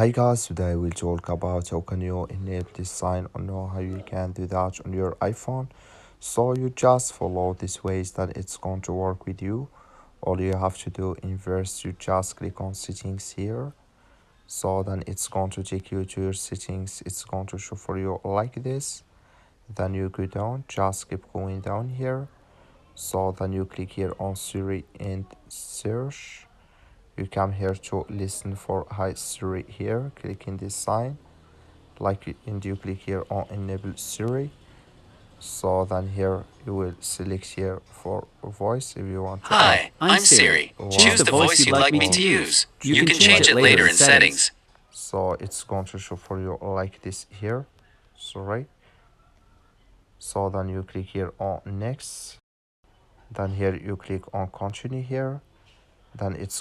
Hi guys, today we'll talk about how can you enable this sign or know how you can do that on your iPhone. So you just follow these ways that it's going to work with you. All you have to do in first you just click on settings here. So then it's going to take you to your settings. It's going to show for you like this. Then you go down, just keep going down here. So then you click here on Siri and search. You come here to listen for hi Siri here, clicking this sign and you click here on enable Siri. So then here you will select here for voice if you want to add Hi, I'm Siri. Choose the voice you'd like me to use. You can change it later in settings. So it's going to show for you like this here. Sorry. So then you click here on next. Then here you click on continue here. Then it's